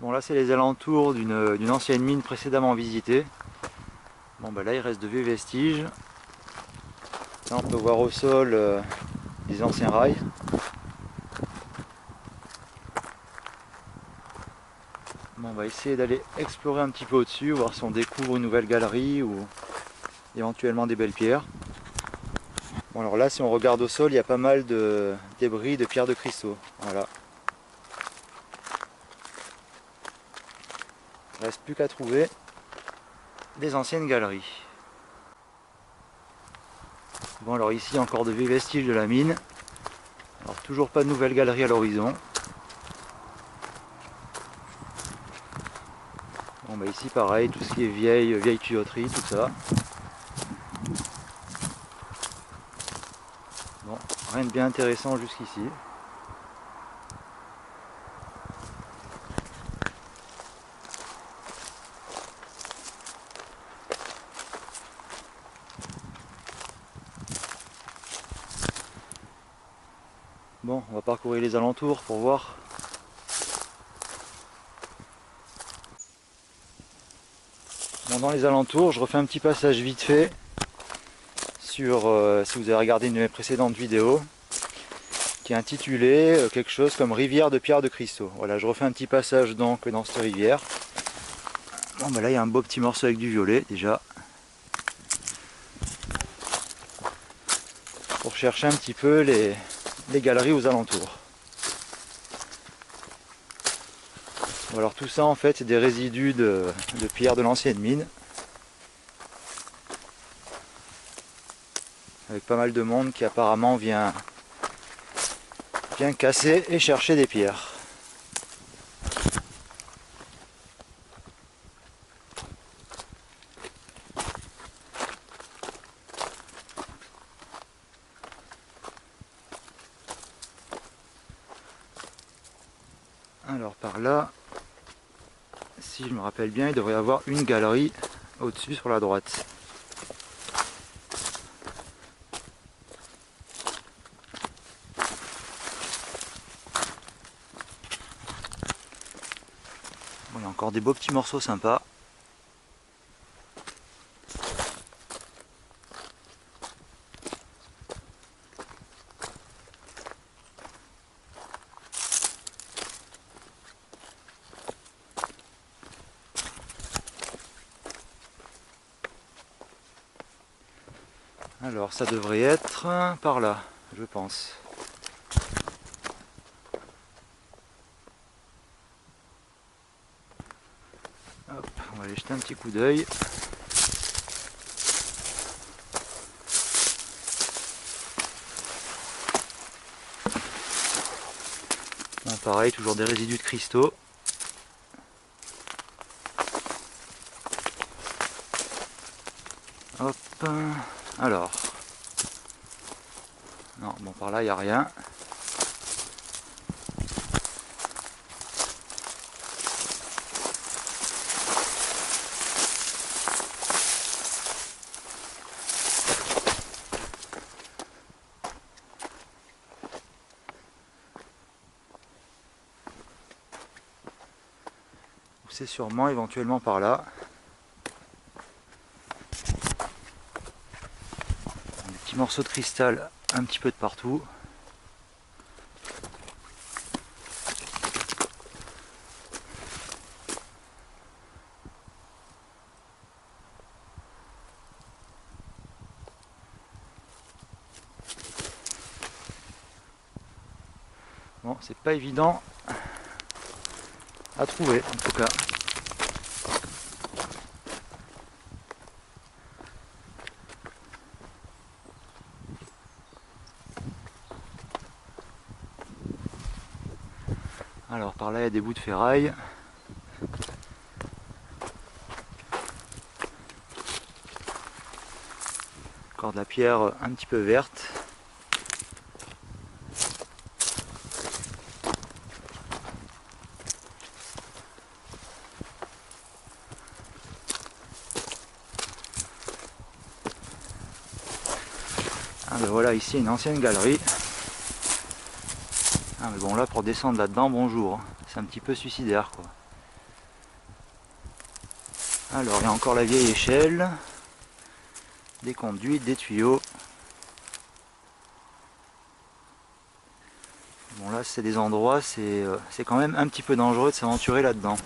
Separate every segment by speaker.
Speaker 1: Bon, là c'est les alentours d'une ancienne mine précédemment visitée. Bon, bah là il reste de vieux vestiges. Là on peut voir au sol des anciens rails. Bon, on va essayer d'aller explorer un petit peu au-dessus, voir si on découvre une nouvelle galerie ou éventuellement des belles pierres. Bon, alors là si on regarde au sol, il y a pas mal de débris de pierres de cristaux. Voilà. Il ne reste plus qu'à trouver des anciennes galeries. Bon, alors ici encore de vieux vestiges de la mine. Alors toujours pas de nouvelles galeries à l'horizon. Bon, bah ici pareil, tout ce qui est vieille tuyauterie, tout ça. Bon, rien de bien intéressant jusqu'ici. Bon, on va parcourir les alentours pour voir. Bon, dans les alentours, je refais un petit passage vite fait sur, si vous avez regardé une de mes précédentes vidéos, qui est intitulée quelque chose comme rivière de pierre de cristaux. Voilà, je refais un petit passage donc dans cette rivière. Bon, bah là il y a un beau petit morceau avec du violet déjà. Pour chercher un petit peu les galeries aux alentours. Bon, alors tout ça en fait c'est des résidus de pierre de l'ancienne mine. Avec pas mal de monde qui apparemment vient casser et chercher des pierres. Alors par là, si je me rappelle bien, il devrait y avoir une galerie au-dessus sur la droite. Bon, il y a encore des beaux petits morceaux sympas. Alors ça devrait être par là, je pense. Hop, on va aller jeter un petit coup d'œil. Bon, pareil, toujours des résidus de cristaux. Hop, alors. Non, bon par là il n'y a rien. C'est sûrement éventuellement par là. Des petits morceaux de cristal un petit peu de partout. Bon, c'est pas évident à trouver en tout cas. Alors par là il y a des bouts de ferraille. Encore de la pierre un petit peu verte. Ah ben voilà, ici une ancienne galerie. Ah mais bon là pour descendre là-dedans, bonjour. C'est un petit peu suicidaire quoi. Alors, il y a encore la vieille échelle, des conduites, des tuyaux. Bon là, c'est des endroits, c'est quand même un petit peu dangereux de s'aventurer là-dedans.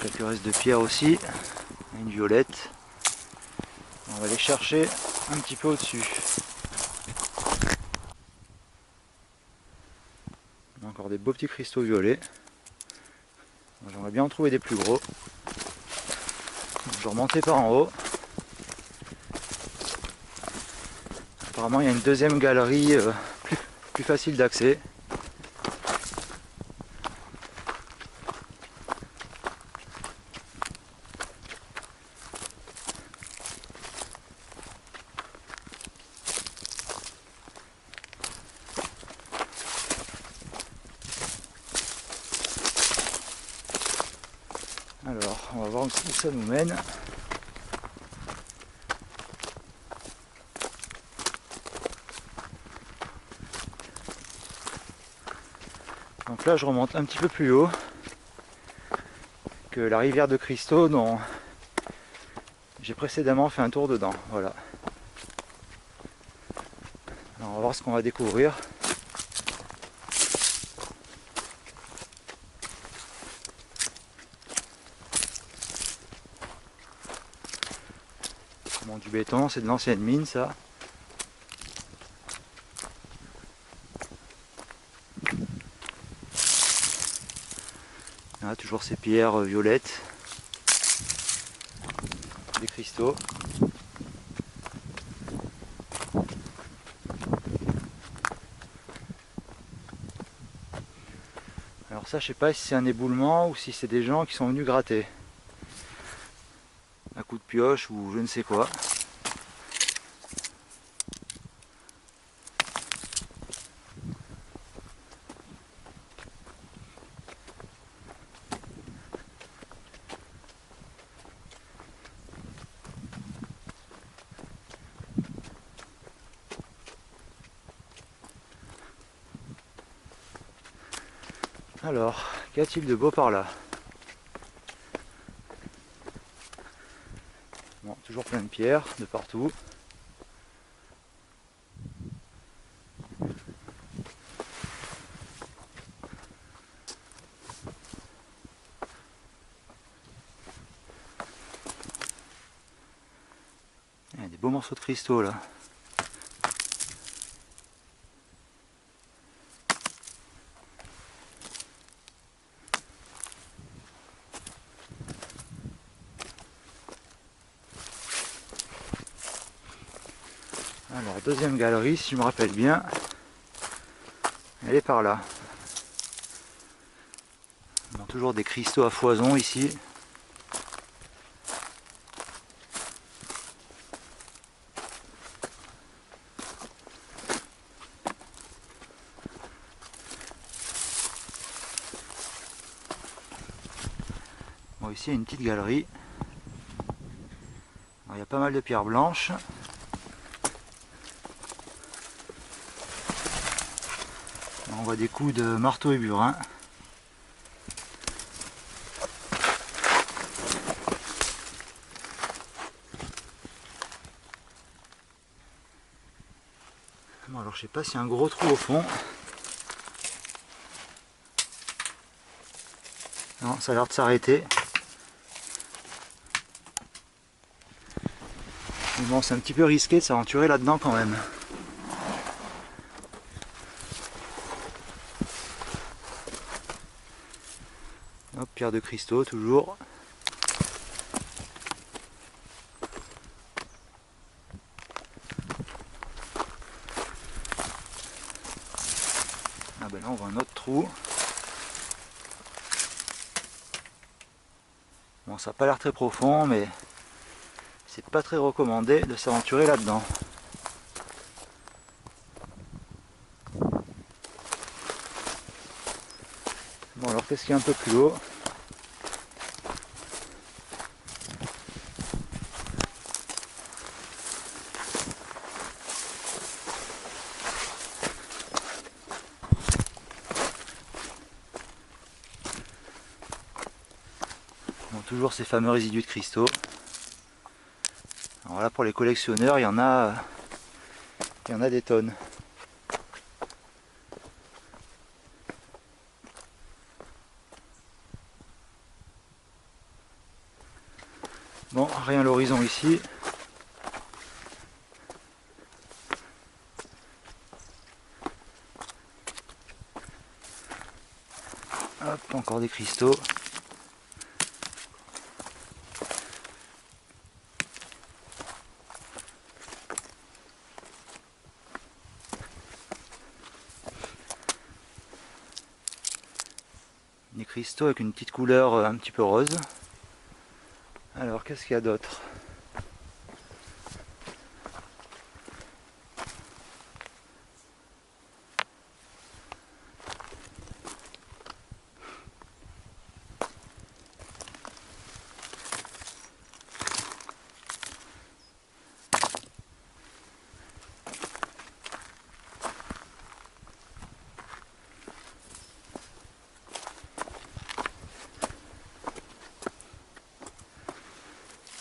Speaker 1: Quelques restes de pierre aussi, une violette. On va aller chercher un petit peu au-dessus. Encore des beaux petits cristaux violets. J'aimerais bien en trouver des plus gros. Je vais remonter par en haut. Apparemment il y a une deuxième galerie plus facile d'accès. Alors, on va voir où ça nous mène. Donc là, je remonte un petit peu plus haut que la rivière de cristaux dont j'ai précédemment fait un tour dedans. Voilà. Alors, on va voir ce qu'on va découvrir. Bon, du béton, c'est de l'ancienne mine ça. Là, toujours ces pierres violettes, des cristaux. Alors ça, je sais pas si c'est un éboulement ou si c'est des gens qui sont venus gratter. Un coup de pioche ou je ne sais quoi. Alors, qu'y a-t-il de beau par là? Bon, toujours plein de pierres de partout. Il y a des beaux morceaux de cristaux là. Alors, deuxième galerie, si je me rappelle bien, elle est par là. On a toujours des cristaux à foison ici. Bon, ici il y a une petite galerie. Alors, il y a pas mal de pierres blanches. On voit des coups de marteau et burin. Bon, alors je sais pas s'il y a un gros trou au fond. Non, ça a l'air de s'arrêter. Mais bon, c'est un petit peu risqué de s'aventurer là-dedans quand même. Hop, pierre de cristaux toujours. Ah ben là on voit un autre trou. Bon, ça n'a pas l'air très profond, mais c'est pas très recommandé de s'aventurer là-dedans. Bon, alors qu'est-ce qu'il y a un peu plus haut? toujours ces fameux résidus de cristaux. Alors là, pour les collectionneurs, il y en a des tonnes. Bon, rien à l'horizon ici. Hop, encore des cristaux. Des cristaux avec une petite couleur un petit peu rose. Alors, qu'est-ce qu'il y a d'autre?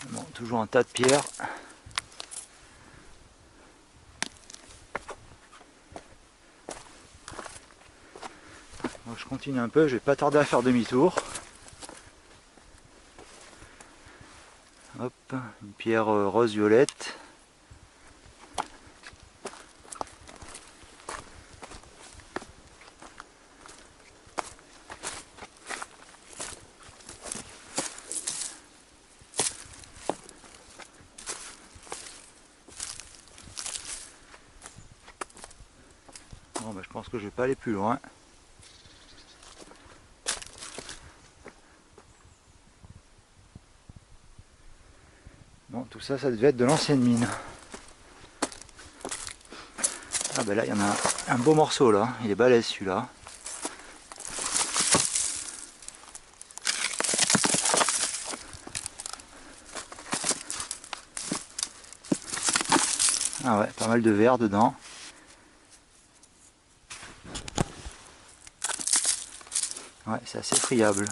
Speaker 1: Bon, toujours un tas de pierres. Bon, je continue un peu, je vais pas tarder à faire demi-tour. Hop, une pierre rose-violette. Bon, bah, je pense que je vais pas aller plus loin. Bon, tout ça, ça devait être de l'ancienne mine. Ah bah là, il y en a un beau morceau là, il est balèze celui-là. Ah ouais, pas mal de verre dedans. Ouais, c'est assez friable.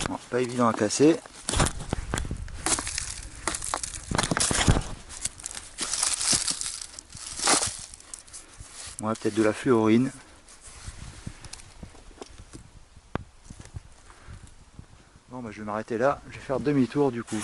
Speaker 1: Bon, pas évident à casser. Ouais, peut-être de la fluorine. Bon, bah, je vais m'arrêter là, je vais faire demi-tour du coup.